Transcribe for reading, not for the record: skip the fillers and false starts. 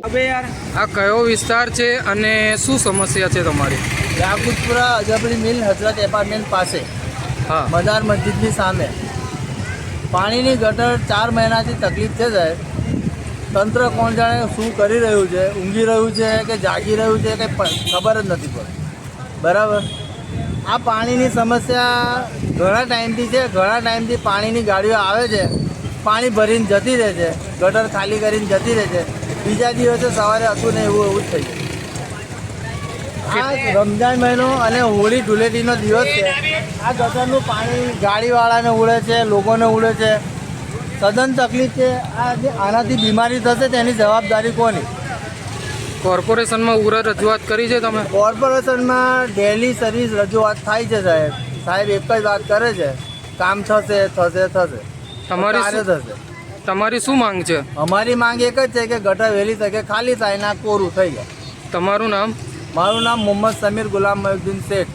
હવે યાર આ કયો વિસ્તાર છે અને શું સમસ્યા છે તમારી? યાકુતપુરા અજબરી મિલ હજરત એપાર્ટમેન્ટ પાસે હા, મજાર મસ્જિદની સામે પાણીની ગટર 4 મહિનાથી તકલીફ છે સાહેબ. તંત્ર કોણ જાણે શું કરી રહ્યું છે, ઊંઘી રહ્યું છે કે જાગી રહ્યું છે કે ખબર જ નથી પડતી. બરાબર, આ પાણીની સમસ્યા ઘણા ટાઈમથી છે. ઘણા ટાઈમથી પાણીની ગાડીઓ આવે છે, પાણી ભરીને જતી રહે છે, ગટર ખાલી કરીને જતી રહે છે. બીજા દિવસે સવારે હતું ને એવું જ થઈ જાય. આ રમજાન મહિનો અને હોળી ધૂળેટીનો દિવસ છે. આ ગટરનું પાણી ગાડીવાળાને ઉડે છે, લોકોને ઉડે છે. સદન તકલીફ છે. આનાથી બીમારી થશે તેની જવાબદારી કોની? કોર્પોરેશનમાં ઉગ્ર રજૂઆત કરી છે તમે? કોર્પોરેશનમાં ડેલી સર્વિસ રજૂઆત થાય છે સાહેબ. સાહેબ એક જ વાત કરે છે, કામ થશે થશે થશે. તમારી થશે. તમારી શું માંગ છે? અમારી માંગ એક જ છે કે ગટર વહેલી તકે ખાલી થાય ને આ કોરું થઈ જાય. તમારું નામ? મારું નામ મોહમ્મદ સમીર ગુલામ મયુદ્દીન શેખ.